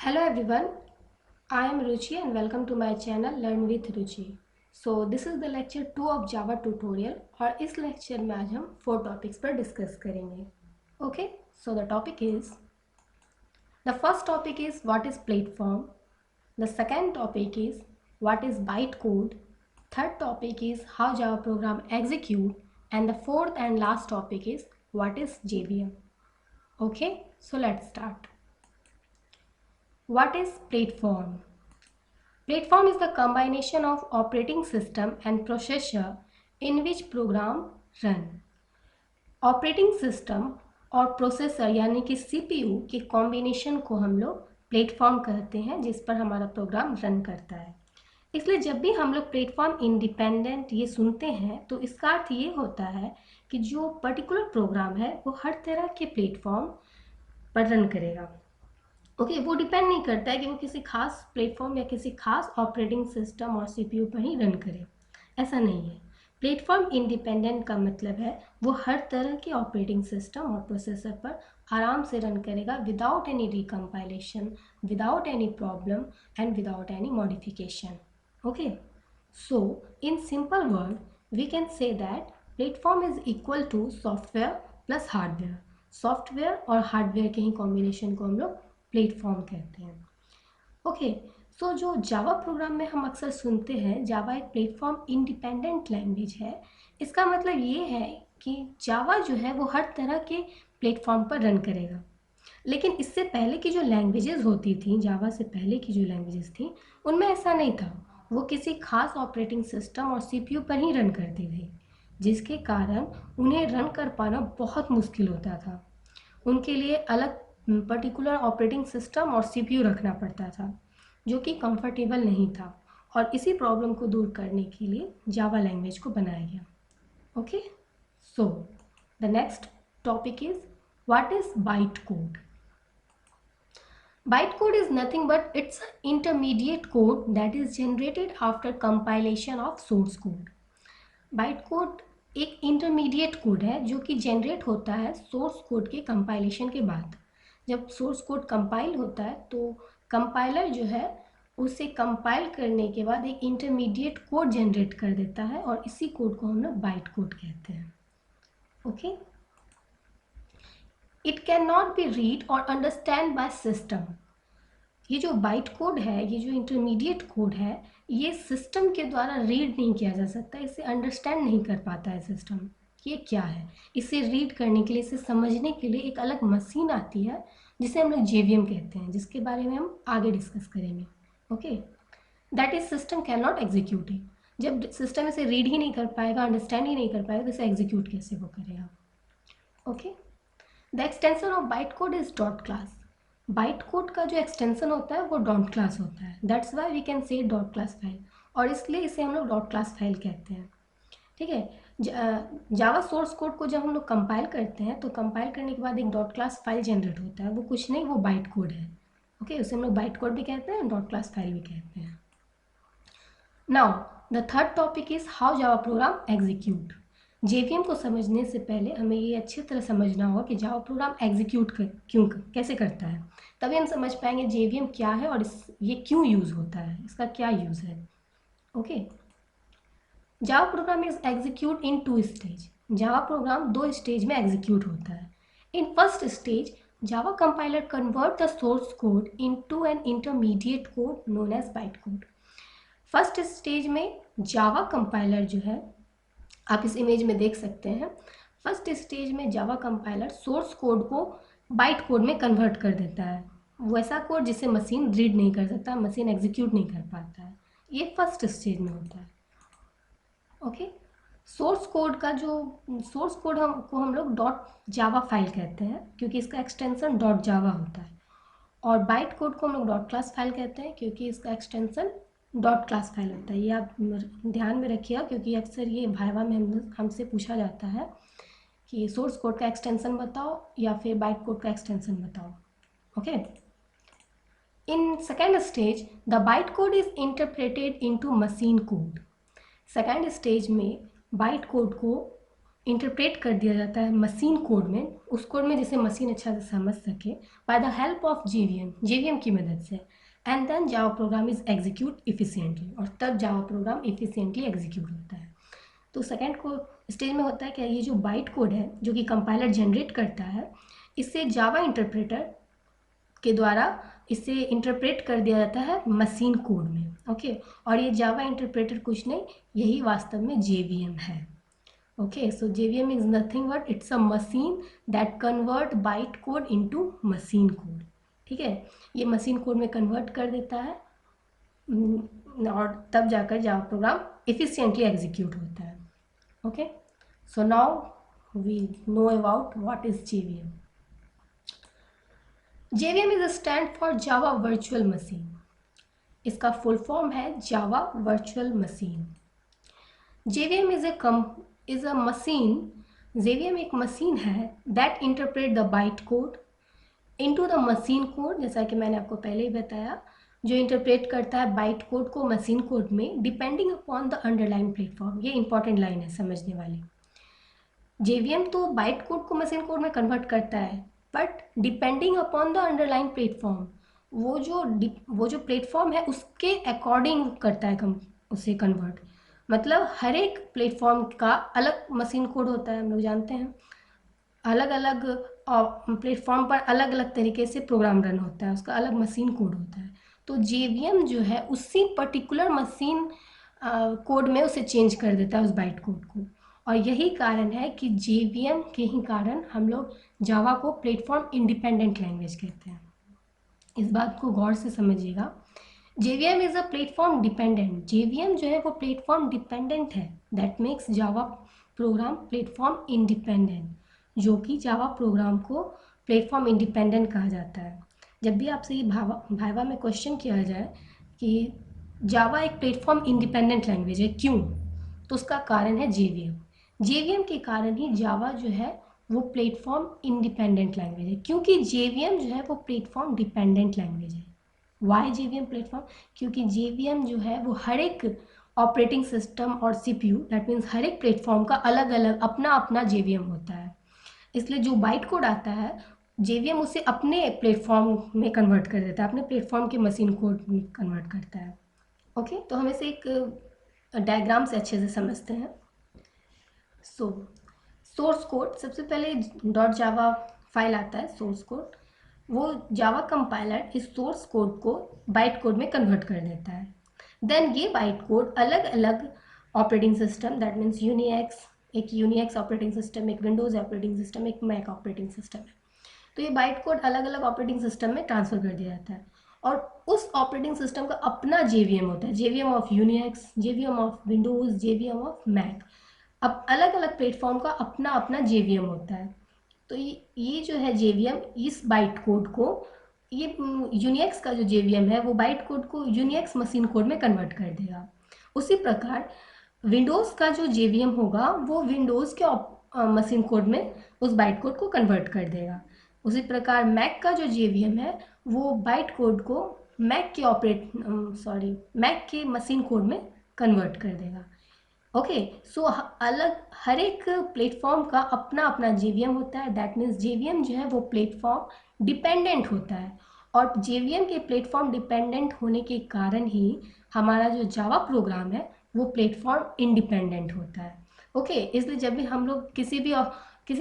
Hello everyone, I am Ruchi and welcome to my channel Learn with Ruchi. So this is the lecture 2 of Java tutorial और इस lecture में आज हम 4 topics पर discuss करेंगे. Okay, so the topic is, the first topic is what is platform, the second topic is what is bytecode, third topic is how Java program execute, and the fourth and last topic is what is JVM. Okay, so let's start. What is platform? Platform is the combination of operating system and processor in which program run. Operating system और processor यानी कि CPU के combination को हम लोग platform कहते हैं जिस पर हमारा प्रोग्राम रन करता है. इसलिए जब भी हम लोग प्लेटफॉर्म इंडिपेंडेंट ये सुनते हैं तो इसका अर्थ ये होता है कि जो पर्टिकुलर प्रोग्राम है वो हर तरह के प्लेटफॉर्म पर रन करेगा. ओके, वो डिपेंड नहीं करता है कि वो किसी खास प्लेटफॉर्म या किसी खास ऑपरेटिंग सिस्टम और सीपीयू पर ही रन करे. ऐसा नहीं है. प्लेटफॉर्म इंडिपेंडेंट का मतलब है वो हर तरह के ऑपरेटिंग सिस्टम और प्रोसेसर पर आराम से रन करेगा without any recompilation, without any problem and without any modification. Okay, so in simple word we can say that platform is equal to software plus hardware. Software और hardware के ही combination को हम लोग प्लेटफॉर्म कहते हैं. Okay, सो जो Java program में हम अक्सर सुनते हैं जावा एक प्लेटफॉर्म इंडिपेंडेंट लैंग्वेज है. इसका मतलब ये है कि जावा जो है वो हर तरह के प्लेटफॉर्म पर रन करेगा. लेकिन इससे पहले की जो लैंग्वेजेस होती थी, जावा से पहले की जो लैंग्वेजेस थी, उनमें ऐसा नहीं था. वो किसी खास ऑपरेटिंग सिस्टम और सीपीयू पर ही रन करती थी, जिसके कारण उन्हें रन कर पाना बहुत मुश्किल होता था. उनके लिए अलग पर्टिकुलर ऑपरेटिंग सिस्टम और सीपीयू रखना पड़ता था जो कि कंफर्टेबल नहीं था, और इसी प्रॉब्लम को दूर करने के लिए जावा लैंग्वेज को बनाया गया. Okay, so the next topic is what is byte code. Bytecode is nothing but it's an intermediate code that is generated after compilation of source code. Bytecode एक इंटरमीडिएट कोड है जो कि generate होता है source code के compilation के बाद. जब सोर्स कोड कंपाइल होता है तो कंपाइलर जो है उसे कंपाइल करने के बाद एक इंटरमीडिएट कोड जनरेट कर देता है और इसी कोड को हम लोग बाइट कोड कहते हैं. Okay, it can not be read और अंडरस्टैंड बाय सिस्टम. ये जो बाइट कोड है, ये जो इंटरमीडिएट कोड है, ये सिस्टम के द्वारा रीड नहीं किया जा सकता. इसे अंडरस्टैंड नहीं कर पाता है सिस्टम. ये क्या है, इसे रीड करने के लिए, इसे समझने के लिए एक अलग मशीन आती है जिसे हम लोग जेवीएम कहते हैं, जिसके बारे में हम आगे डिस्कस करेंगे. Okay, that is system can not execute it. जब सिस्टम इसे रीड ही नहीं कर पाएगा, अंडरस्टैंड ही नहीं कर पाएगा, तो इसे एग्जीक्यूट कैसे वो करेगा. Okay, the extension of byte code is dot class. Byte code का जो एक्सटेंशन होता है वो डॉट क्लास होता है. That's why we can say dot class file, और इसलिए इसे हम लोग डॉट क्लास फाइल कहते हैं. ठीक है, जावा सोर्स कोड को जब हम लोग कंपाइल करते हैं तो कंपाइल करने के बाद एक डॉट क्लास फाइल जनरेट होता है. वो कुछ नहीं, वो बाइट कोड है. ओके, उसे हम लोग बाइट कोड भी कहते हैं, डॉट क्लास फाइल भी कहते हैं. Now the third topic is how Java program execute. JVM को समझने से पहले हमें ये अच्छी तरह समझना होगा कि जावा प्रोग्राम एग्जीक्यूट कैसे करता है. तभी हम समझ पाएंगे जेवीएम क्या है और ये क्यों यूज़ होता है, इसका क्या यूज़ है. Okay, Java program is execute in 2 stage. Java program 2 stage में एग्जीक्यूट होता है. In first stage Java compiler convert the source code into an intermediate code known as byte code. First stage में Java compiler जो है, आप इस image में देख सकते हैं, फर्स्ट स्टेज में जावा कंपाइलर सोर्स कोड को बाइट कोड में कन्वर्ट कर देता है. वैसा कोड जिसे मशीन रीड नहीं कर सकता, मशीन एग्जीक्यूट नहीं कर पाता है. ये फर्स्ट स्टेज में होता है. ओके, सोर्स कोड का जो सोर्स कोड हम लोग डॉट जावा फाइल कहते हैं क्योंकि इसका एक्सटेंशन डॉट जावा होता है, और बाइट कोड को हम लोग डॉट क्लास फाइल कहते हैं क्योंकि इसका एक्सटेंशन डॉट क्लास फाइल होता है. ये आप ध्यान में रखिएगा क्योंकि अक्सर ये वाइवा में हमसे पूछा जाता है कि सोर्स कोड का एक्सटेंशन बताओ या फिर बाइट कोड का एक्सटेंशन बताओ. Okay, in second stage the byte code is interpreted into machine code. Second stage में बाइट कोड को इंटरप्रेट कर दिया जाता है मशीन कोड में, उस कोड में जिसे मशीन अच्छा से समझ सके, by the help of JVM की मदद से, and then Java program is execute efficiently, और तब जावा प्रोग्राम इफिशियंटली एग्जीक्यूट होता है। तो सेकेंड को स्टेज में होता है क्या, ये जो बाइट कोड है जो कि कंपाइलर जनरेट करता है, इससे जावा इंटरप्रेटर के द्वारा इसे इंटरप्रेट कर दिया जाता है मशीन कोड में। ओके, और ये जावा इंटरप्रेटर कुछ नहीं, यही वास्तव में जेवीएम है। Okay, so JVM is nothing but it's a machine that convert bite code into machine code. ठीक है, ये मशीन कोड में कन्वर्ट कर देता है और तब जाकर जावा प्रोग्राम एफिशिएंटली एग्जीक्यूट होता है। Okay, so now we know about what is JVM. JVM is stand for Java virtual machine. इसका फुल फॉर्म है Java virtual machine. JVM is a machine, JVM एक मशीन है that interpret the byte code into the machine code, जैसा कि मैंने आपको पहले ही बताया, जो इंटरप्रेट करता है बाइट कोड को मशीन कोड में depending upon the underline platform. ये इंपॉर्टेंट लाइन है समझने वाली। JVM तो बाइट कोड को मशीन कोड में कन्वर्ट करता है, but depending upon the underline platform, वो जो प्लेटफॉर्म है उसके अकॉर्डिंग करता है उसे कन्वर्ट। मतलब हर एक प्लेटफॉर्म का अलग मशीन कोड होता है, हम लोग जानते हैं। अलग अलग प्लेटफॉर्म पर अलग अलग तरीके से प्रोग्राम रन होता है, उसका अलग मशीन कोड होता है। तो JVM जो है उसी पर्टिकुलर मशीन कोड में उसे चेंज कर देता है उस बाइट कोड को, और यही कारण है कि JVM के ही कारण हम लोग जावा को प्लेटफॉर्म इंडिपेंडेंट लैंग्वेज कहते हैं। इस बात को गौर से समझिएगा। JVM is a platform dependent. JVM जो है वो प्लेटफॉर्म डिपेंडेंट है, that makes Java program platform independent, जो कि जावा प्रोग्राम को प्लेटफॉर्म इंडिपेंडेंट कहा जाता है। जब भी आपसे ये भाइवा में क्वेश्चन किया जाए कि जावा एक प्लेटफॉर्म इंडिपेंडेंट लैंग्वेज है क्यों, तो उसका कारण है JVM के कारण ही जावा जो है वो प्लेटफॉर्म इंडिपेंडेंट लैंग्वेज है, क्योंकि JVM जो है वो प्लेटफॉर्म डिपेंडेंट लैंग्वेज है। वाई JVM प्लेटफॉर्म, क्योंकि JVM जो है वो हर एक ऑपरेटिंग सिस्टम और CPU, दैट मीन्स हर एक प्लेटफॉर्म का अलग अलग अपना अपना JVM होता है। इसलिए जो बाइट कोड आता है JVM उसे अपने प्लेटफॉर्म में कन्वर्ट कर देता है, अपने प्लेटफॉर्म के मशीन कोड में कन्वर्ट करता है। ओके, तो हम इसे एक डायग्राम से अच्छे से समझते हैं। सोर्स कोड, सबसे पहले .java फाइल आता है सोर्स कोड, वो जावा कंपाइलर इस सोर्स कोड को बाइट कोड में कन्वर्ट कर देता है। देन ये बाइट कोड अलग अलग ऑपरेटिंग सिस्टम, दैट मीन्स यूनिएक्स, एक यूनिएक्स ऑपरेटिंग सिस्टम, एक विंडोज़ ऑपरेटिंग सिस्टम, एक मैक ऑपरेटिंग सिस्टम है, तो ये बाइट कोड अलग अलग ऑपरेटिंग सिस्टम में ट्रांसफर कर दिया जाता है, और उस ऑपरेटिंग सिस्टम का अपना JVM होता है, JVM of unix, JVM of Windows, JVM of Mac. अब अलग अलग प्लेटफॉर्म का अपना अपना JVM होता है। तो ये जो है JVM इस बाइट कोड को, ये यूनिएक्स का जो JVM है वो बाइट कोड को यूनिएक्स मशीन कोड में कन्वर्ट कर देगा। उसी प्रकार विंडोज़ का जो JVM होगा वो विंडोज़ के मशीन कोड में उस बाइट कोड को कन्वर्ट कर देगा। उसी प्रकार मैक का जो JVM है वो बाइट कोड को मैक के मशीन कोड में कन्वर्ट कर देगा। ओके, सो अलग हर एक प्लेटफॉर्म का अपना अपना JVM होता है, दैट मीन्स JVM जो है वो प्लेटफॉर्म डिपेंडेंट होता है, और JVM के प्लेटफॉर्म डिपेंडेंट होने के कारण ही हमारा जो जावा प्रोग्राम है वो प्लेटफॉर्म इंडिपेंडेंट होता है। ओके, इसलिए जब भी हम लोग किसी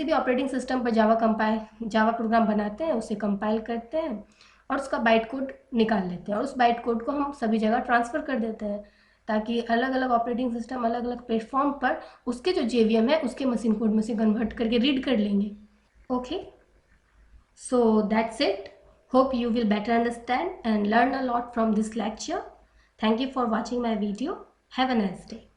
भी ऑपरेटिंग सिस्टम पर जावा प्रोग्राम बनाते हैं, उसे कंपाइल करते हैं और उसका बाइट कोड निकाल लेते हैं, और उस बाइट कोड को हम सभी जगह ट्रांसफ़र कर देते हैं, ताकि अलग अलग ऑपरेटिंग सिस्टम अलग अलग प्लेटफॉर्म पर उसके जो JVM है उसके मशीन कोड में से कन्वर्ट करके रीड कर लेंगे। Okay, so that's it. Hope you will better understand and learn a lot from this lecture. Thank you for watching my video. Have a nice day.